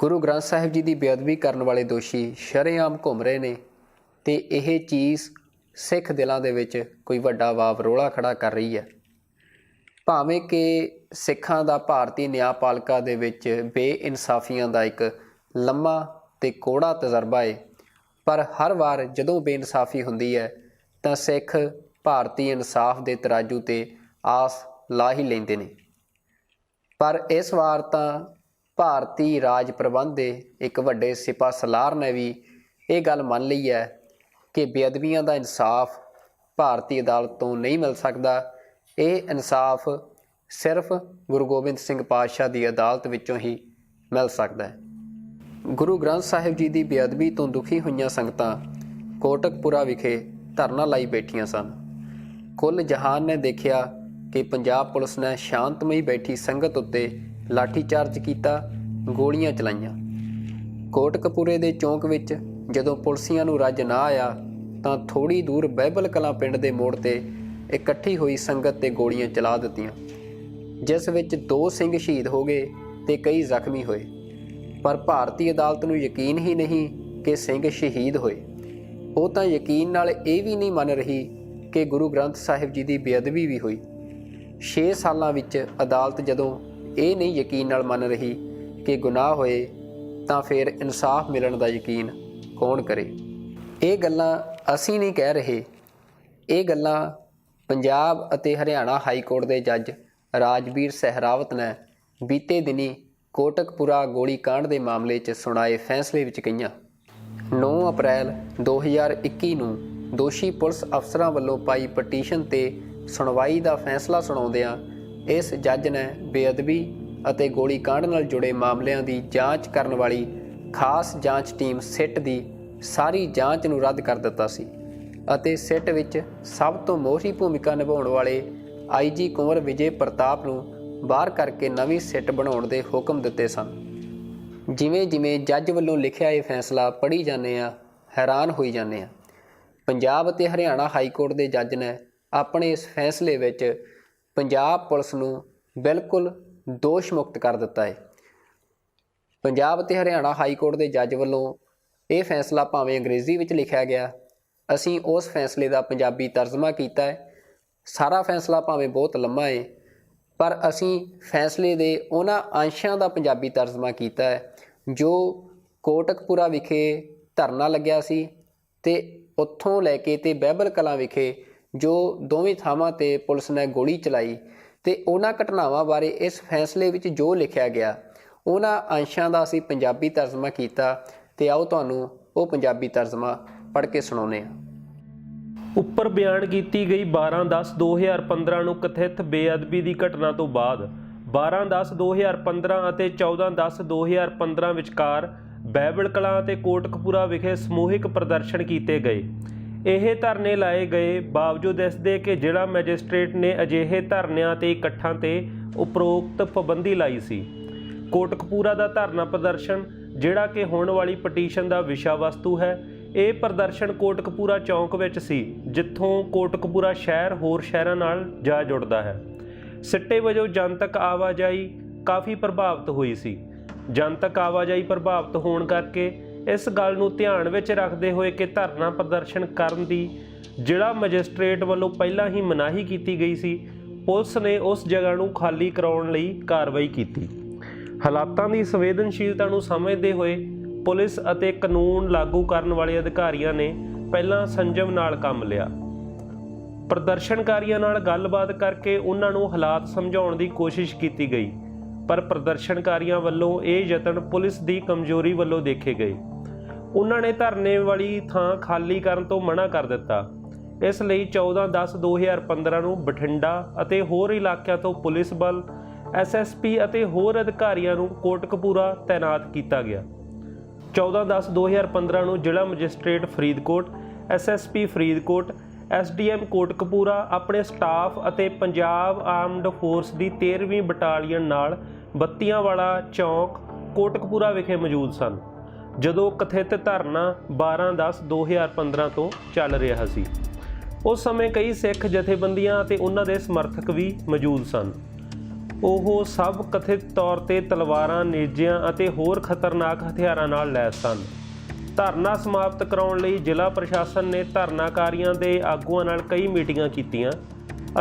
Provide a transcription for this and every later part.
ਗੁਰੂ ਗ੍ਰੰਥ ਸਾਹਿਬ ਜੀ ਦੀ ਬੇਅਦਬੀ ਕਰਨ ਵਾਲੇ ਦੋਸ਼ੀ ਸ਼ਰੇਆਮ ਘੁੰਮ ਰਹੇ ਨੇ ਤੇ ਇਹ ਚੀਜ਼ ਸਿੱਖ ਦਿਲਾਂ ਦੇ ਵਿੱਚ ਕੋਈ ਵੱਡਾ ਵਾਵਰੋਲਾ ਖੜਾ ਕਰ ਰਹੀ ਹੈ। ਭਾਵੇਂ ਕਿ ਸਿੱਖਾਂ ਦਾ ਭਾਰਤੀ ਨਿਆਂਪਾਲਿਕਾ ਦੇ ਵਿੱਚ ਬੇਇਨਸਾਫੀਆਂ ਦਾ ਇੱਕ ਲੰਮਾ ਤੇ ਕੋੜਾ ਤਜਰਬਾ ਹੈ, ਪਰ ਹਰ ਵਾਰ ਜਦੋਂ ਬੇਇਨਸਾਫੀ ਹੁੰਦੀ ਹੈ ਤਾਂ ਸਿੱਖ ਭਾਰਤੀ ਇਨਸਾਫ ਦੇ ਤਰਾਜੂ 'ਤੇ ਆਸ ਲਾ ਹੀ ਲੈਂਦੇ ਨੇ। ਪਰ ਇਸ ਵਾਰ ਤਾਂ ਭਾਰਤੀ ਰਾਜ ਪ੍ਰਬੰਧ ਦੇ ਇੱਕ ਵੱਡੇ ਸਿਪਾਹ ਸਲਾਰ ਨੇ ਵੀ ਇਹ ਗੱਲ ਮੰਨ ਲਈ ਹੈ ਕਿ ਬੇਅਦਬੀਆਂ ਦਾ ਇਨਸਾਫ ਭਾਰਤੀ ਅਦਾਲਤ ਤੋਂ ਨਹੀਂ ਮਿਲ ਸਕਦਾ। ਇਹ ਇਨਸਾਫ ਸਿਰਫ ਗੁਰੂ ਗੋਬਿੰਦ ਸਿੰਘ ਪਾਤਸ਼ਾਹ ਦੀ ਅਦਾਲਤ ਵਿੱਚੋਂ ਹੀ ਮਿਲ ਸਕਦਾ ਹੈ। ਗੁਰੂ ਗ੍ਰੰਥ ਸਾਹਿਬ ਜੀ ਦੀ ਬੇਅਦਬੀ ਤੋਂ ਦੁਖੀ ਹੋਈਆਂ ਸੰਗਤਾਂ ਕੋਟਕਪੁਰਾ ਵਿਖੇ ਧਰਨਾ ਲਾਈ ਬੈਠੀਆਂ ਸਨ। ਕੁੱਲ ਜਹਾਨ ਨੇ ਦੇਖਿਆ ਕਿ ਪੰਜਾਬ ਪੁਲਿਸ ਨੇ ਸ਼ਾਂਤਮਈ ਬੈਠੀ ਸੰਗਤ ਉੱਤੇ ਲਾਠੀਚਾਰਜ ਕੀਤਾ, ਗੋਲੀਆਂ ਚਲਾਈਆਂ। ਕੋਟਕਪੂਰੇ ਦੇ ਚੌਂਕ ਵਿੱਚ ਜਦੋਂ ਪੁਲਿਸੀਆਂ ਨੂੰ ਰੱਜ ਨਾ ਆਇਆ ਤਾਂ ਥੋੜ੍ਹੀ ਦੂਰ ਬਾਈਬਲ ਕਲਾਂ ਪਿੰਡ ਦੇ ਮੋੜ 'ਤੇ ਇਕੱਠੀ ਹੋਈ ਸੰਗਤ 'ਤੇ ਗੋਲੀਆਂ ਚਲਾ ਦਿੱਤੀਆਂ, ਜਿਸ ਵਿੱਚ 2 ਸਿੰਘ ਸ਼ਹੀਦ ਹੋ ਗਏ ਤੇ ਕਈ ਜ਼ਖਮੀ ਹੋਏ। ਪਰ ਭਾਰਤੀ ਅਦਾਲਤ ਨੂੰ ਯਕੀਨ ਹੀ ਨਹੀਂ ਕਿ ਸਿੰਘ ਸ਼ਹੀਦ ਹੋਏ। ਉਹ ਤਾਂ ਯਕੀਨ ਨਾਲ ਇਹ ਵੀ ਨਹੀਂ ਮੰਨ ਰਹੀ ਕਿ ਗੁਰੂ ਗ੍ਰੰਥ ਸਾਹਿਬ ਜੀ ਦੀ ਬੇਅਦਬੀ ਵੀ ਹੋਈ। 6 ਸਾਲਾਂ ਵਿੱਚ ਅਦਾਲਤ ਜਦੋਂ ਇਹ ਨਹੀਂ ਯਕੀਨ ਨਾਲ ਮੰਨ ਰਹੀ ਕਿ ਗੁਨਾਹ ਹੋਏ ਤਾਂ ਫਿਰ ਇਨਸਾਫ ਮਿਲਣ ਦਾ ਯਕੀਨ ਕੌਣ ਕਰੇ। ਇਹ ਗੱਲਾਂ ਅਸੀਂ ਨਹੀਂ ਕਹਿ ਰਹੇ, ਇਹ ਗੱਲਾਂ ਪੰਜਾਬ ਅਤੇ ਹਰਿਆਣਾ ਹਾਈ ਕੋਰਟ ਦੇ ਜੱਜ ਰਾਜਵੀਰ ਸਹਿਰਾਵਤ ਨੇ ਬੀਤੇ ਦਿਨੀ ਕੋਟਕਪੁਰਾ ਗੋਲੀ ਕਾਂਡ ਦੇ ਮਾਮਲੇ 'ਚ ਸੁਣਾਏ ਫੈਸਲੇ ਵਿੱਚ ਕਹੀਆਂ। 9 ਅਪ੍ਰੈਲ 2021 ਨੂੰ ਦੋਸ਼ੀ ਪੁਲਿਸ ਅਫਸਰਾਂ ਵੱਲੋਂ ਪਾਈ ਪਟੀਸ਼ਨ 'ਤੇ ਸੁਣਵਾਈ ਦਾ ਫੈਸਲਾ ਸੁਣਾਉਂਦਿਆਂ ਇਸ ਜੱਜ ਨੇ ਬੇਅਦਬੀ ਅਤੇ ਗੋਲੀ ਕਾਂਡ ਨਾਲ ਜੁੜੇ ਮਾਮਲਿਆਂ ਦੀ ਜਾਂਚ ਕਰਨ ਵਾਲੀ ਖਾਸ ਜਾਂਚ ਟੀਮ ਸਿੱਟ ਦੀ ਸਾਰੀ ਜਾਂਚ ਨੂੰ ਰੱਦ ਕਰ ਦਿੱਤਾ ਸੀ ਅਤੇ ਸਿੱਟ ਵਿੱਚ ਸਭ ਤੋਂ ਮੋਹਰੀ ਭੂਮਿਕਾ ਨਿਭਾਉਣ ਵਾਲੇ IG ਕੁੰਵਰ ਵਿਜੇ ਪ੍ਰਤਾਪ ਨੂੰ ਬਾਹਰ ਕਰਕੇ ਨਵੀਂ ਸਿੱਟ ਬਣਾਉਣ ਦੇ ਹੁਕਮ ਦਿੱਤੇ ਸਨ। ਜਿਵੇਂ ਜਿਵੇਂ ਜੱਜ ਵੱਲੋਂ ਲਿਖਿਆ ਇਹ ਫੈਸਲਾ ਪੜ੍ਹੀ ਜਾਂਦੇ ਆ, ਹੈਰਾਨ ਹੋਈ ਜਾਂਦੇ ਆ। ਪੰਜਾਬ ਅਤੇ ਹਰਿਆਣਾ ਹਾਈ ਕੋਰਟ ਦੇ ਜੱਜ ਨੇ ਆਪਣੇ ਇਸ ਫੈਸਲੇ ਵਿੱਚ ਪੰਜਾਬ ਪੁਲਿਸ ਨੂੰ ਬਿਲਕੁਲ ਦੋਸ਼ ਮੁਕਤ ਕਰ ਦਿੱਤਾ ਹੈ। ਪੰਜਾਬ ਅਤੇ ਹਰਿਆਣਾ ਹਾਈ ਕੋਰਟ ਦੇ ਜੱਜ ਵੱਲੋਂ ਇਹ ਫੈਸਲਾ ਭਾਵੇਂ ਅੰਗਰੇਜ਼ੀ ਵਿੱਚ ਲਿਖਿਆ ਗਿਆ, ਅਸੀਂ ਉਸ ਫੈਸਲੇ ਦਾ ਪੰਜਾਬੀ ਤਰਜਮਾ ਕੀਤਾ ਹੈ। ਸਾਰਾ ਫੈਸਲਾ ਭਾਵੇਂ ਬਹੁਤ ਲੰਮਾ ਹੈ, ਪਰ ਅਸੀਂ ਫੈਸਲੇ ਦੇ ਉਹਨਾਂ ਅੰਸ਼ਾਂ ਦਾ ਪੰਜਾਬੀ ਤਰਜਮਾ ਕੀਤਾ ਹੈ ਜੋ ਕੋਟਕਪੁਰਾ ਵਿਖੇ ਧਰਨਾ ਲੱਗਿਆ ਸੀ ਤੇ ਉੱਥੋਂ ਲੈ ਕੇ ਤੇ ਬਾਈਬਲ ਕਲਾਂ ਵਿਖੇ ਜੋ ਦੋਵੇਂ ਥਾਵਾਂ 'ਤੇ ਪੁਲਿਸ ਨੇ ਗੋਲੀ ਚਲਾਈ ਤੇ ਉਹਨਾਂ ਘਟਨਾਵਾਂ ਬਾਰੇ ਇਸ ਫੈਸਲੇ ਵਿੱਚ ਜੋ ਲਿਖਿਆ ਗਿਆ ਉਹਨਾਂ ਅੰਸ਼ਾਂ ਦਾ ਅਸੀਂ ਪੰਜਾਬੀ ਤਰਜਮਾ ਕੀਤਾ ਤੇ ਆਓ ਤੁਹਾਨੂੰ ਉਹ ਪੰਜਾਬੀ ਤਰਜਮਾ ਪੜ੍ਹ ਕੇ ਸੁਣਾਉਂਦੇ ਹਾਂ। ਉੱਪਰ ਬਿਆਨ ਕੀਤੀ ਗਈ 12/10/2015 ਨੂੰ ਕਥਿਤ ਬੇਅਦਬੀ ਦੀ ਘਟਨਾ ਤੋਂ ਬਾਅਦ 12/10/2015 ਅਤੇ 14/10/2015 ਵਿਚਕਾਰ ਬਾਈਬਲ ਕਲਾਂ ਅਤੇ ਕੋਟਕਪੂਰਾ ਵਿਖੇ ਸਮੂਹਿਕ ਪ੍ਰਦਰਸ਼ਨ ਕੀਤੇ ਗਏ। ਇਹ ਧਰਨੇ ਲਾਏ ਗਏ ਬਾਵਜੂਦ ਇਸ ਦੇ ਕਿ ਜ਼ਿਲ੍ਹਾ ਮੈਜਿਸਟ੍ਰੇਟ ਨੇ ਅਜਿਹੇ ਧਰਨਿਆਂ ਤੇ ਇਕੱਠਾਂ ਤੇ ਉਪਰੋਕਤ ਪਾਬੰਦੀ ਲਾਈ ਸੀ। ਕੋਟਕਪੂਰਾ ਦਾ ਧਰਨਾ ਪ੍ਰਦਰਸ਼ਨ, ਜਿਹੜਾ ਕਿ ਹੋਣ ਵਾਲੀ ਪਟੀਸ਼ਨ ਦਾ ਵਿਸ਼ਾ ਵਸਤੂ ਹੈ, ਇਹ ਪ੍ਰਦਰਸ਼ਨ ਕੋਟਕਪੂਰਾ ਚੌਂਕ ਵਿੱਚ ਸੀ, ਜਿੱਥੋਂ ਕੋਟਕਪੂਰਾ ਸ਼ਹਿਰ ਹੋਰ ਸ਼ਹਿਰਾਂ ਨਾਲ ਜਾ ਜੁੜਦਾ ਹੈ। ਸਿੱਟੇ ਵਜੋਂ ਜਨਤਕ ਆਵਾਜਾਈ ਕਾਫੀ ਪ੍ਰਭਾਵਿਤ ਹੋਈ ਸੀ। ਜਨਤਕ ਆਵਾਜਾਈ ਪ੍ਰਭਾਵਿਤ ਹੋਣ ਕਰਕੇ ਇਸ ਗੱਲ ਨੂੰ ਧਿਆਨ ਵਿੱਚ ਰੱਖਦੇ ਹੋਏ ਕਿ ਧਰਨਾ ਪ੍ਰਦਰਸ਼ਨ ਕਰਨ ਦੀ ਜ਼ਿਲ੍ਹਾ ਮੈਜਿਸਟ੍ਰੇਟ ਵੱਲੋਂ ਪਹਿਲਾਂ ਹੀ ਮਨਾਹੀ ਕੀਤੀ ਗਈ ਸੀ, ਪੁਲਿਸ ਨੇ ਉਸ ਜਗ੍ਹਾ ਨੂੰ ਖਾਲੀ ਕਰਾਉਣ ਲਈ ਕਾਰਵਾਈ ਕੀਤੀ। ਹਾਲਾਤਾਂ ਦੀ ਸੰਵੇਦਨਸ਼ੀਲਤਾ ਨੂੰ ਸਮਝਦੇ ਹੋਏ ਪੁਲਿਸ ਅਤੇ ਕਾਨੂੰਨ ਲਾਗੂ ਕਰਨ ਵਾਲੇ ਅਧਿਕਾਰੀਆਂ ਨੇ ਪਹਿਲਾਂ ਸੰਜਮ ਨਾਲ ਕੰਮ ਲਿਆ। ਪ੍ਰਦਰਸ਼ਨਕਾਰੀਆਂ ਨਾਲ ਗੱਲਬਾਤ ਕਰਕੇ ਉਹਨਾਂ ਨੂੰ ਹਾਲਾਤ ਸਮਝਾਉਣ ਦੀ ਕੋਸ਼ਿਸ਼ ਕੀਤੀ ਗਈ, ਪਰ ਪ੍ਰਦਰਸ਼ਨਕਾਰੀਆਂ ਵੱਲੋਂ ਇਹ ਯਤਨ ਪੁਲਿਸ ਦੀ ਕਮਜ਼ੋਰੀ ਵੱਲੋਂ ਦੇਖੇ ਗਏ। ਉਹਨਾਂ ਨੇ ਧਰਨੇ ਵਾਲੀ ਥਾਂ ਖਾਲੀ ਕਰਨ ਤੋਂ ਮਨ੍ਹਾ ਕਰ ਦਿੱਤਾ। ਇਸ ਲਈ 14/10/2015 ਨੂੰ ਬਠਿੰਡਾ ਅਤੇ ਹੋਰ ਇਲਾਕਿਆਂ ਤੋਂ ਪੁਲਿਸ ਬਲ, SSP ਅਤੇ ਹੋਰ ਅਧਿਕਾਰੀਆਂ ਨੂੰ ਕੋਟਕਪੂਰਾ ਤੈਨਾਤ ਕੀਤਾ ਗਿਆ। 14/10/2015 ਨੂੰ ਜ਼ਿਲ੍ਹਾ magistrate Faridkot, SSP Faridkot, SDM Kotkapura ਆਪਣੇ ਸਟਾਫ ਅਤੇ ਪੰਜਾਬ ਆਰਮਡ ਫੋਰਸ ਦੀ 13ਵੀਂ ਬਟਾਲੀਅਨ ਨਾਲ ਬੱਤੀਆਂ ਵਾਲਾ ਚੌਂਕ ਕੋਟਕਪੂਰਾ ਵਿਖੇ ਮੌਜੂਦ ਸਨ, ਜਦੋਂ ਕਥਿਤ ਧਰਨਾ 12/10/2015 ਤੋਂ ਚੱਲ ਰਿਹਾ ਸੀ। ਉਸ ਸਮੇਂ ਕਈ ਸਿੱਖ ਜਥੇਬੰਦੀਆਂ ਅਤੇ ਉਹਨਾਂ ਦੇ ਸਮਰਥਕ ਵੀ ਮੌਜੂਦ ਸਨ। ਉਹ ਸਭ ਕਥਿਤ ਤੌਰ ਤੇ ਤਲਵਾਰਾਂ, ਨੇਜ਼ਿਆਂ ਅਤੇ ਹੋਰ ਖਤਰਨਾਕ ਹਥਿਆਰਾਂ ਨਾਲ ਲੈਸ ਸਨ। ਧਰਨਾ ਸਮਾਪਤ ਕਰਾਉਣ ਲਈ ਜ਼ਿਲ੍ਹਾ ਪ੍ਰਸ਼ਾਸਨ ਨੇ ਧਰਨਾਕਾਰੀਆਂ ਦੇ ਆਗੂਆਂ ਨਾਲ ਕਈ ਮੀਟਿੰਗਾਂ ਕੀਤੀਆਂ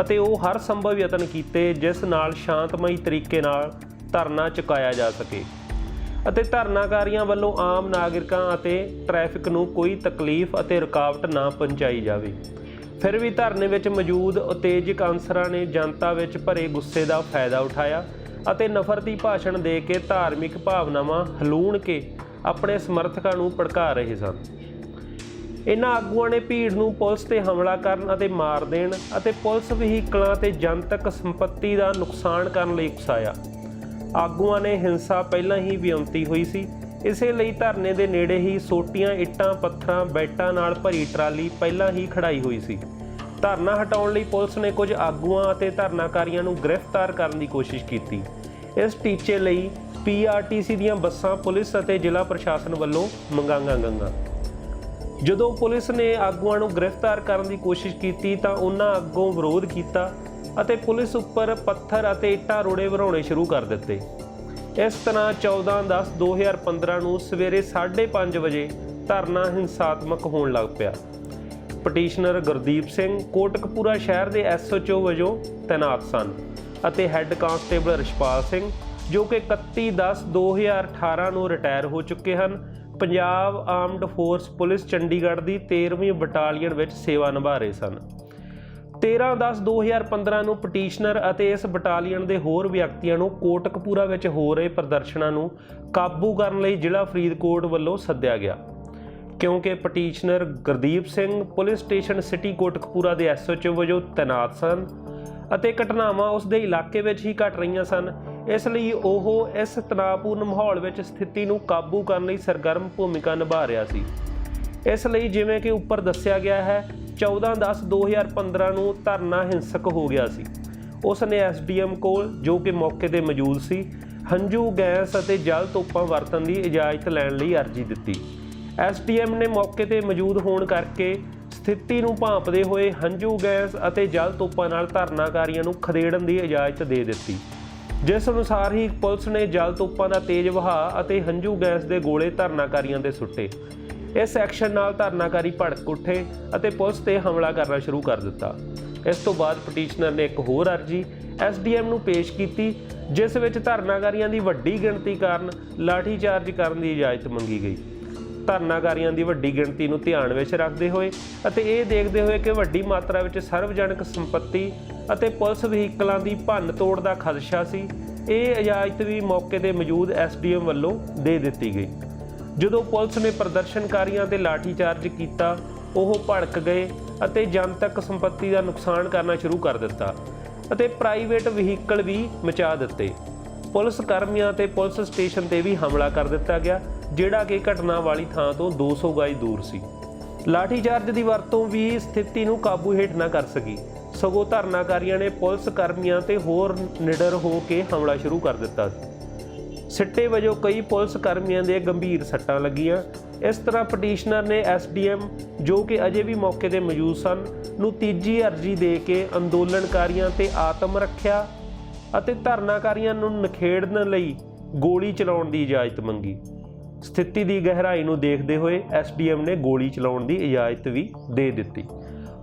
ਅਤੇ ਉਹ ਹਰ ਸੰਭਵ ਯਤਨ ਕੀਤੇ ਜਿਸ ਨਾਲ ਸ਼ਾਂਤਮਈ ਤਰੀਕੇ ਨਾਲ ਧਰਨਾ ਚੁਕਾਇਆ ਜਾ ਸਕੇ ਅਤੇ ਧਰਨਾਕਾਰੀਆਂ ਵੱਲੋਂ ਆਮ ਨਾਗਰਿਕਾਂ ਅਤੇ ਟ੍ਰੈਫਿਕ ਨੂੰ ਕੋਈ ਤਕਲੀਫ ਅਤੇ ਰੁਕਾਵਟ ਨਾ ਪਹੁੰਚਾਈ ਜਾਵੇ। ਫਿਰ ਵੀ ਧਰਨੇ ਵਿੱਚ ਮੌਜੂਦ ਉਤੇਜਕ ਅਨਸਰਾਂ ਨੇ ਜਨਤਾ ਵਿੱਚ ਭਰੇ ਗੁੱਸੇ ਦਾ ਫਾਇਦਾ ਉਠਾਇਆ ਅਤੇ ਨਫ਼ਰਤੀ ਭਾਸ਼ਣ ਦੇ ਕੇ ਧਾਰਮਿਕ ਭਾਵਨਾਵਾਂ ਹਲੂਣ ਕੇ ਆਪਣੇ ਸਮਰਥਕਾਂ ਨੂੰ ਭੜਕਾ ਰਹੇ ਸਨ। ਇਹਨਾਂ ਆਗੂਆਂ ਨੇ ਭੀੜ ਨੂੰ ਪੁਲਿਸ ਤੇ ਹਮਲਾ ਕਰਨ ਅਤੇ ਮਾਰ ਦੇਣ ਅਤੇ ਪੁਲਿਸ ਵਹੀਕਲਾਂ ਤੇ ਜਨਤਕ ਸੰਪત્ਤੀ ਦਾ ਨੁਕਸਾਨ ਕਰਨ ਲਈ ਉਕਸਾਇਆ। ਆਗੂਆਂ ਨੇ ਹਿੰਸਾ ਪਹਿਲਾਂ ਹੀ ਵਿਉਂਤੀ ਹੋਈ ਸੀ, ਇਸੇ ਲਈ ਧਰਨੇ ਦੇ ਨੇੜੇ ਹੀ ਸੋਟੀਆਂ, ਇੱਟਾਂ, ਪੱਥਰਾਂ, ਬੈਟਾਂ ਨਾਲ ਭਰੀ ਟਰਾਲੀ ਪਹਿਲਾਂ ਹੀ ਖੜਾਈ ਹੋਈ ਸੀ। ਧਰਨਾ ਹਟਾਉਣ ਲਈ ਪੁਲਿਸ ਨੇ ਕੁਝ ਆਗੂਆਂ ਅਤੇ ਧਰਨਾਕਾਰੀਆਂ ਨੂੰ ਗ੍ਰਿਫਤਾਰ ਕਰਨ ਦੀ ਕੋਸ਼ਿਸ਼ ਕੀਤੀ। ਇਸ ਟੀਚੇ ਲਈ PRTC ਦੀਆਂ ਬੱਸਾਂ ਪੁਲਿਸ ਅਤੇ ਜ਼ਿਲ੍ਹਾ ਪ੍ਰਸ਼ਾਸਨ ਵੱਲੋਂ ਮੰਗਾਈਆਂ ਗਈਆਂ। ਜਦੋਂ ਪੁਲਿਸ ਨੇ ਆਗੂਆਂ ਨੂੰ ਗ੍ਰਿਫਤਾਰ ਕਰਨ ਦੀ ਕੋਸ਼ਿਸ਼ ਕੀਤੀ ਤਾਂ ਉਹਨਾਂ ਅੱਗੋਂ ਵਿਰੋਧ ਕੀਤਾ ਅਤੇ ਪੁਲਿਸ ਉੱਪਰ ਪੱਥਰ ਅਤੇ ਇੱਟਾਂ ਰੋੜੇ ਵਰਾਉਣੇ ਸ਼ੁਰੂ ਕਰ ਦਿੱਤੇ। ਇਸ ਤਰ੍ਹਾਂ 14/10/2015 ਨੂੰ ਸਵੇਰੇ 5:30 ਵਜੇ ਧਰਨਾ ਹਿੰਸਾਤਮਕ ਹੋਣ ਲੱਗ ਪਿਆ। ਪਟੀਸ਼ਨਰ ਗੁਰਦੀਪ ਸਿੰਘ ਕੋਟਕਪੂਰਾ ਸ਼ਹਿਰ ਦੇ SHO ਵਜੋਂ ਤੈਨਾਤ ਸਨ ਅਤੇ ਹੈੱਡ ਕਾਂਸਟੇਬਲ ਰਿਸ਼ਪਾਲ ਸਿੰਘ ਜੋ ਕਿ 31/10/2018 ਨੂੰ ਰਿਟਾਇਰ ਹੋ ਚੁੱਕੇ ਹਨ, Punjab armed force police Chandigarh ਦੀ 13ਵੀਂ ਬਟਾਲੀਅਨ ਵਿੱਚ ਸੇਵਾ ਨਿਭਾ ਰਹੇ ਸਨ। 13/10/2015 ਨੂੰ ਪਟੀਸ਼ਨਰ ਅਤੇ ਇਸ ਬਟਾਲੀਅਨ ਦੇ ਹੋਰ ਵਿਅਕਤੀਆਂ ਨੂੰ ਕੋਟਕਪੂਰਾ ਵਿੱਚ ਹੋ ਰਹੇ ਪ੍ਰਦਰਸ਼ਨਾਂ ਨੂੰ ਕਾਬੂ ਕਰਨ ਲਈ ਜ਼ਿਲ੍ਹਾ ਫਰੀਦਕੋਟ ਵੱਲੋਂ ਸੱਦਿਆ ਗਿਆ। ਕਿਉਂਕਿ petitioner Gurdeep Singh police station city Kotkapura ਦੇ SHO ਵਜੋਂ ਤੈਨਾਤ ਸਨ ਅਤੇ ਘਟਨਾਵਾਂ ਉਸ ਦੇ ਇਲਾਕੇ ਵਿੱਚ ਹੀ ਘਟ ਰਹੀਆਂ ਸਨ, ਇਸ ਲਈ ਉਹ ਇਸ ਤਣਾਅਪੂਰਨ ਮਾਹੌਲ ਵਿੱਚ ਸਥਿਤੀ ਨੂੰ ਕਾਬੂ ਕਰਨ ਲਈ ਸਰਗਰਮ ਭੂਮਿਕਾ ਨਿਭਾ ਰਿਹਾ ਸੀ। ਇਸ ਲਈ ਜਿਵੇਂ ਕਿ ਉੱਪਰ ਦੱਸਿਆ ਗਿਆ ਹੈ, 14/10/2015 ਨੂੰ ਧਰਨਾ ਹਿੰਸਕ ਹੋ ਗਿਆ ਸੀ। ਉਸ ਨੇ SDM ਕੋਲ, ਜੋ ਕਿ ਮੌਕੇ ਤੇ ਮੌਜੂਦ ਸੀ, ਹੰਝੂ ਗੈਸ ਅਤੇ ਜਲ ਤੋਪਾਂ ਵਰਤਣ ਦੀ ਇਜਾਜ਼ਤ ਲੈਣ ਲਈ ਅਰਜ਼ੀ ਦਿੱਤੀ। SDM ਨੇ ਮੌਕੇ ਤੇ ਮੌਜੂਦ ਹੋਣ ਕਰਕੇ ਸਥਿਤੀ ਨੂੰ ਭਾਂਪਦੇ ਹੋਏ ਹੰਝੂ ਗੈਸ ਅਤੇ ਜਲ ਤੋਪਾਂ ਨਾਲ ਧਰਨਾਕਾਰੀਆਂ ਨੂੰ ਖਦੇੜਨ ਦੀ ਇਜਾਜ਼ਤ ਦੇ ਦਿੱਤੀ, ਜਿਸ ਅਨੁਸਾਰ ਹੀ ਪੁਲਿਸ ਨੇ ਜਲ ਤੋਪਾਂ ਦਾ ਤੇਜ਼ ਵਹਾਅ ਅਤੇ ਹੰਝੂ ਗੈਸ ਦੇ ਗੋਲੇ ਧਰਨਾਕਾਰੀਆਂ ਦੇ ਸੁੱਟੇ। ਇਸ ਐਕਸ਼ਨ ਨਾਲ ਧਰਨਾਕਾਰੀ ਭੜਕ ਉੱਠੇ ਅਤੇ ਪੁਲਿਸ ਤੇ ਹਮਲਾ ਕਰਨਾ ਸ਼ੁਰੂ ਕਰ ਦਿੱਤਾ। ਇਸ ਤੋਂ ਬਾਅਦ ਪਟੀਸ਼ਨਰ ਨੇ ਇੱਕ ਹੋਰ ਅਰਜ਼ੀ SDM ਨੂੰ ਪੇਸ਼ ਕੀਤੀ, ਜਿਸ ਵਿੱਚ ਧਰਨਾਕਾਰੀਆਂ ਦੀ ਵੱਡੀ ਗਿਣਤੀ ਕਾਰਨ ਲਾਠੀਚਾਰਜ ਕਰਨ ਦੀ ਇਜਾਜ਼ਤ ਮੰਗੀ ਗਈ। ਧਰਨਾਕਾਰੀਆਂ ਦੀ ਵੱਡੀ ਗਿਣਤੀ ਨੂੰ ਧਿਆਨ ਵਿੱਚ ਰੱਖਦੇ ਹੋਏ ਅਤੇ ਇਹ ਦੇਖਦੇ ਹੋਏ ਕਿ ਵੱਡੀ ਮਾਤਰਾ ਵਿੱਚ ਸਰਵਜਨਕ ਸੰਪત્ਤੀ ਅਤੇ ਪੁਲਿਸ ਵਹੀਕਲਾਂ ਦੀ ਭੰਨ ਤੋੜ ਦਾ ਖਦਸ਼ਾ ਸੀ, ਇਹ ਇਜਾਜ਼ਤ ਵੀ ਮੌਕੇ ਤੇ ਮੌਜੂਦ SDM ਵੱਲੋਂ ਦੇ ਦਿੱਤੀ ਗਈ। ਜਦੋਂ ਪੁਲਿਸ ਨੇ ਪ੍ਰਦਰਸ਼ਨਕਾਰੀਆਂ ਤੇ ਲਾਠੀਚਾਰਜ ਕੀਤਾ, ਉਹ ਭੜਕ ਗਏ ਅਤੇ ਜਨਤਕ ਸੰਪत्ति ਦਾ ਨੁਕਸਾਨ ਕਰਨਾ ਸ਼ੁਰੂ ਕਰ ਦਿੱਤਾ ਅਤੇ ਪ੍ਰਾਈਵੇਟ ਵਹੀਕਲ ਵੀ ਮਚਾ ਦਿੱਤੇ। ਪੁਲਿਸ ਕਰਮੀਆਂ ਤੇ ਪੁਲਿਸ ਸਟੇਸ਼ਨ ਤੇ ਵੀ ਹਮਲਾ ਕਰ ਦਿੱਤਾ ਗਿਆ, ਜਿਹੜਾ ਕਿ ਘਟਨਾ ਵਾਲੀ ਥਾਂ ਤੋਂ 200 ਗਜ ਦੂਰ ਸੀ। ਲਾਠੀਚਾਰਜ ਦੀ ਵਰਤੋਂ ਵੀ ਸਥਿਤੀ ਨੂੰ ਕਾਬੂ ਹੇਠ ਨਾ ਕਰ ਸਕੀ, ਸਗੋਂ ਧਰਨਾਕਾਰੀਆਂ ਨੇ ਪੁਲਿਸ ਕਰਮੀਆਂ ਤੇ ਹੋਰ ਨਿਡਰ ਹੋ ਕੇ ਹਮਲਾ ਸ਼ੁਰੂ ਕਰ ਦਿੱਤਾ ਸੀ। ਸਿੱਟੇ ਵਜੋਂ ਕਈ ਪੁਲਿਸ ਕਰਮੀਆਂ ਦੇ ਗੰਭੀਰ ਸੱਟਾਂ ਲੱਗੀਆਂ। ਇਸ ਤਰ੍ਹਾਂ ਪਟੀਸ਼ਨਰ ਨੇ SDM, ਜੋ ਕਿ ਅਜੇ ਵੀ ਮੌਕੇ ਤੇ ਮੌਜੂਦ ਸਨ, ਨੂੰ ਤੀਜੀ ਅਰਜ਼ੀ ਦੇ ਕੇ ਅੰਦੋਲਨਕਾਰੀਆਂ ਤੇ ਆਤਮ ਰੱਖਿਆ ਅਤੇ ਧਰਨਾਕਾਰੀਆਂ ਨੂੰ ਨਿਖੇੜਨ ਲਈ ਗੋਲੀ ਚਲਾਉਣ ਦੀ ਇਜਾਜ਼ਤ ਮੰਗੀ। ਸਥਿਤੀ ਦੀ ਗਹਿਰਾਈ ਨੂੰ ਦੇਖਦੇ ਹੋਏ SDM ਨੇ ਗੋਲੀ ਚਲਾਉਣ ਦੀ ਇਜਾਜ਼ਤ ਵੀ ਦੇ ਦਿੱਤੀ।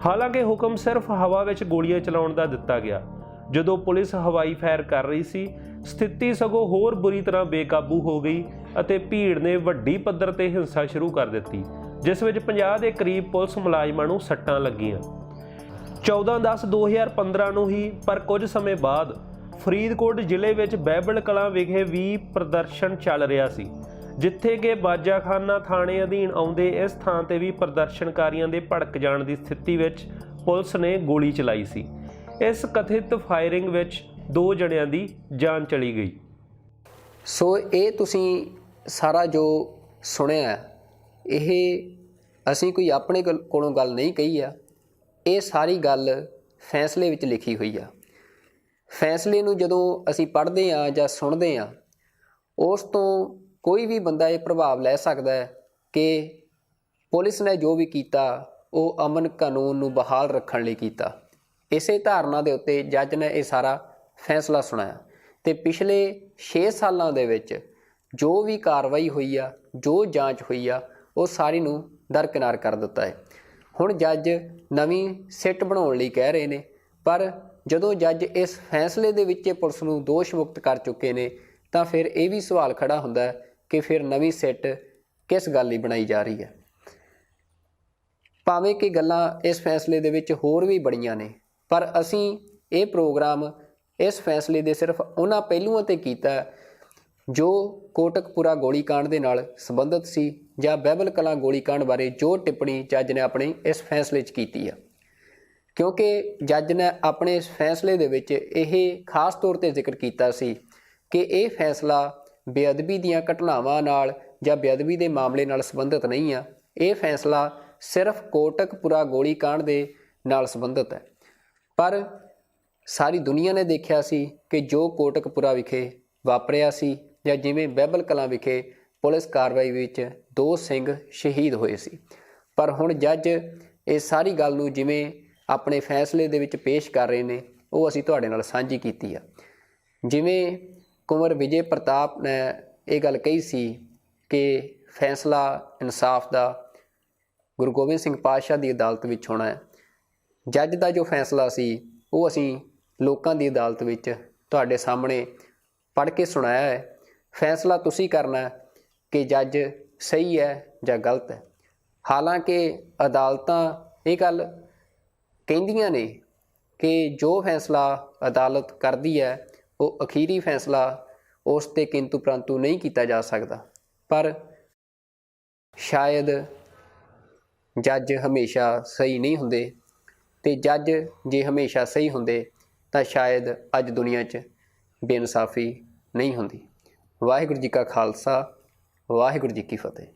ਹਾਲਾਂਕਿ ਹੁਕਮ ਸਿਰਫ ਹਵਾ ਵਿੱਚ ਗੋਲੀਆਂ ਚਲਾਉਣ ਦਾ ਦਿੱਤਾ ਗਿਆ। ਜਦੋਂ ਪੁਲਿਸ ਹਵਾਈ ਫਾਇਰ ਕਰ ਰਹੀ ਸੀ, ਸਥਿਤੀ ਸਗੋਂ ਹੋਰ ਬੁਰੀ ਤਰ੍ਹਾਂ ਬੇਕਾਬੂ ਹੋ ਗਈ ਅਤੇ ਭੀੜ ਨੇ ਵੱਡੀ ਪੱਧਰ ਤੇ ਹਿੰਸਾ ਸ਼ੁਰੂ ਕਰ ਦਿੱਤੀ, ਜਿਸ ਵਿੱਚ 50 ਦੇ ਕਰੀਬ ਪੁਲਿਸ ਮੁਲਾਜ਼ਮਾਂ ਨੂੰ ਸੱਟਾਂ ਲੱਗੀਆਂ। 14/10/2015 ਨੂੰ ਹੀ ਪਰ ਕੁਝ ਸਮੇਂ ਬਾਅਦ ਫਰੀਦਕੋਟ ਜ਼ਿਲ੍ਹੇ ਵਿੱਚ ਬਹਿਬਲ ਕਲਾਂ ਵਿਖੇ ਵੀ ਪ੍ਰਦਰਸ਼ਨ ਚੱਲ ਰਿਹਾ ਸੀ, ਜਿੱਥੇ ਕਿ ਬਾਜਾਖਾਨਾ ਥਾਣੇ ਅਧੀਨ ਆਉਂਦੇ ਇਸ ਥਾਂ ਤੇ ਵੀ ਪ੍ਰਦਰਸ਼ਨਕਾਰੀਆਂ ਦੇ ਭੜਕ ਜਾਣ ਦੀ ਸਥਿਤੀ ਵਿੱਚ ਪੁਲਿਸ ਨੇ ਗੋਲੀ ਚਲਾਈ ਸੀ। ਇਸ ਕਥਿਤ ਫਾਇਰਿੰਗ ਵਿੱਚ 2 ਜਣਿਆਂ ਦੀ ਜਾਨ ਚਲੀ ਗਈ। ਸੋ ਇਹ ਤੁਸੀਂ ਸਾਰਾ ਜੋ ਸੁਣਿਆ, ਇਹ ਅਸੀਂ ਕੋਈ ਆਪਣੇ ਕੋਲੋਂ ਗੱਲ ਨਹੀਂ ਕਹੀ ਆ, ਇਹ ਸਾਰੀ ਗੱਲ ਫੈਸਲੇ ਵਿੱਚ ਲਿਖੀ ਹੋਈ ਆ। ਫੈਸਲੇ ਨੂੰ ਜਦੋਂ ਅਸੀਂ ਪੜ੍ਹਦੇ ਹਾਂ ਜਾਂ ਸੁਣਦੇ ਹਾਂ, ਉਸ ਤੋਂ ਕੋਈ ਵੀ ਬੰਦਾ ਇਹ ਪ੍ਰਭਾਵ ਲੈ ਸਕਦਾ ਹੈ ਕਿ ਪੁਲਿਸ ਨੇ ਜੋ ਵੀ ਕੀਤਾ ਉਹ ਅਮਨ ਕਾਨੂੰਨ ਨੂੰ ਬਹਾਲ ਰੱਖਣ ਲਈ ਕੀਤਾ। ਇਸੇ ਧਾਰਨਾ ਦੇ ਉੱਤੇ ਜੱਜ ਨੇ ਇਹ ਸਾਰਾ ਫੈਸਲਾ ਸੁਣਾਇਆ। ਤੇ ਪਿਛਲੇ 6 ਸਾਲਾਂ ਦੇ ਵਿੱਚ ਜੋ ਵੀ ਕਾਰਵਾਈ ਹੋਈ ਆ, ਜੋ ਜਾਂਚ ਹੋਈ ਆ, ਉਹ ਸਾਰੀ ਨੂੰ ਦਰਕਿਨਾਰ ਕਰ ਦਿੱਤਾ ਹੈ। ਹੁਣ ਜੱਜ ਨਵੀਂ ਸਿੱਟ ਬਣਾਉਣ ਲਈ ਕਹਿ ਰਹੇ ਨੇ, ਪਰ ਜਦੋਂ ਜੱਜ ਇਸ ਫੈਸਲੇ ਦੇ ਵਿੱਚ ਪੁਲਿਸ ਨੂੰ ਦੋਸ਼ ਮੁਕਤ ਕਰ ਚੁੱਕੇ ਨੇ ਤਾਂ ਫਿਰ ਇਹ ਵੀ ਸਵਾਲ ਖੜਾ ਹੁੰਦਾ ਹੈ ਕਿ ਫਿਰ ਨਵੀਂ ਸਿੱਟ ਕਿਸ ਗੱਲ ਲਈ ਬਣਾਈ ਜਾ ਰਹੀ ਹੈ। ਭਾਵੇਂ ਕਿ ਗੱਲਾਂ ਇਸ ਫੈਸਲੇ ਦੇ ਵਿੱਚ ਹੋਰ ਵੀ ਬੜੀਆਂ ਨੇ, ਪਰ ਅਸੀਂ ਇਹ ਪ੍ਰੋਗਰਾਮ ਇਸ ਫੈਸਲੇ ਦੇ ਸਿਰਫ ਉਹਨਾਂ ਪਹਿਲੂਆਂ 'ਤੇ ਕੀਤਾ ਜੋ ਕੋਟਕਪੂਰਾ ਗੋਲੀकांड ਦੇ ਨਾਲ ਸੰਬੰਧਿਤ ਸੀ, ਜਾਂ ਬਹਿਬਲ ਕਲਾਂ ਗੋਲੀकांड ਬਾਰੇ ਜੋ ਟਿੱਪਣੀ ਜੱਜ ਨੇ ਆਪਣੇ ਇਸ ਫੈਸਲੇ 'ਚ ਕੀਤੀ ਆ। ਕਿਉਂਕਿ ਜੱਜ ਨੇ ਆਪਣੇ ਇਸ ਫੈਸਲੇ ਦੇ ਵਿੱਚ ਇਹ ਖਾਸ ਤੌਰ 'ਤੇ ਜ਼ਿਕਰ ਕੀਤਾ ਸੀ ਕਿ ਇਹ ਫੈਸਲਾ ਬੇਅਦਬੀ ਦੀਆਂ ਘਟਨਾਵਾਂ ਨਾਲ ਜਾਂ ਬੇਅਦਬੀ ਦੇ ਮਾਮਲੇ ਨਾਲ ਸੰਬੰਧਿਤ ਨਹੀਂ ਆ। ਇਹ ਫੈਸਲਾ ਸਿਰਫ ਕੋਟਕਪੂਰਾ ਗੋਲੀकांड ਦੇ ਨਾਲ ਸੰਬੰਧਿਤ ਹੈ। ਪਰ ਸਾਰੀ ਦੁਨੀਆ ਨੇ ਦੇਖਿਆ ਸੀ ਕਿ ਜੋ ਕੋਟਕਪੂਰਾ ਵਿਖੇ ਵਾਪਰਿਆ ਸੀ, ਜਾਂ ਜਿਵੇਂ ਬਹਿਬਲ ਕਲਾਂ ਵਿਖੇ ਪੁਲਿਸ ਕਾਰਵਾਈ ਵਿੱਚ 2 ਸਿੰਘ ਸ਼ਹੀਦ ਹੋਏ ਸੀ। ਪਰ ਹੁਣ ਜੱਜ ਇਹ ਸਾਰੀ ਗੱਲ ਨੂੰ ਜਿਵੇਂ ਆਪਣੇ ਫੈਸਲੇ ਦੇ ਵਿੱਚ ਪੇਸ਼ ਕਰ ਰਹੇ ਨੇ, ਉਹ ਅਸੀਂ ਤੁਹਾਡੇ ਨਾਲ ਸਾਂਝੀ ਕੀਤੀ ਆ। ਜਿਵੇਂ ਕੁੰਵਰ ਵਿਜੇ ਪ੍ਰਤਾਪ ਨੇ ਇਹ ਗੱਲ ਕਹੀ ਸੀ ਕਿ ਫੈਸਲਾ ਇਨਸਾਫ ਦਾ ਗੁਰੂ ਗੋਬਿੰਦ ਸਿੰਘ ਪਾਤਸ਼ਾਹ ਦੀ ਅਦਾਲਤ ਵਿੱਚ ਹੋਣਾ ਹੈ। ਜੱਜ ਦਾ ਜੋ ਫੈਸਲਾ ਸੀ ਉਹ ਅਸੀਂ ਲੋਕਾਂ ਦੀ ਅਦਾਲਤ ਵਿੱਚ ਤੁਹਾਡੇ ਸਾਹਮਣੇ ਪੜ੍ਹ ਕੇ ਸੁਣਾਇਆ ਹੈ। ਫੈਸਲਾ ਤੁਸੀਂ ਕਰਨਾ ਕਿ ਜੱਜ ਸਹੀ ਹੈ ਜਾਂ ਗਲਤ ਹੈ। ਹਾਲਾਂਕਿ ਅਦਾਲਤਾਂ ਇਹ ਗੱਲ ਕਹਿੰਦੀਆਂ ਨੇ ਕਿ ਜੋ ਫੈਸਲਾ ਅਦਾਲਤ ਕਰਦੀ ਹੈ ਉਹ ਅਖੀਰੀ ਫੈਸਲਾ ਉਸ 'ਤੇ ਕਿੰਤੂ ਪ੍ਰੰਤੂ ਨਹੀਂ ਕੀਤਾ ਜਾ ਸਕਦਾ। ਪਰ ਸ਼ਾਇਦ ਜੱਜ ਹਮੇਸ਼ਾ ਸਹੀ ਨਹੀਂ ਹੁੰਦੇ, ਅਤੇ ਜੱਜ ਜੇ ਹਮੇਸ਼ਾ ਸਹੀ ਹੁੰਦੇ ਤਾਂ ਸ਼ਾਇਦ ਅੱਜ ਦੁਨੀਆ 'ਚ ਬੇਇਨਸਾਫੀ ਨਹੀਂ ਹੁੰਦੀ। ਵਾਹਿਗੁਰੂ ਜੀ ਕਾ ਖਾਲਸਾ, ਵਾਹਿਗੁਰੂ ਜੀ ਕੀ ਫਤਿਹ।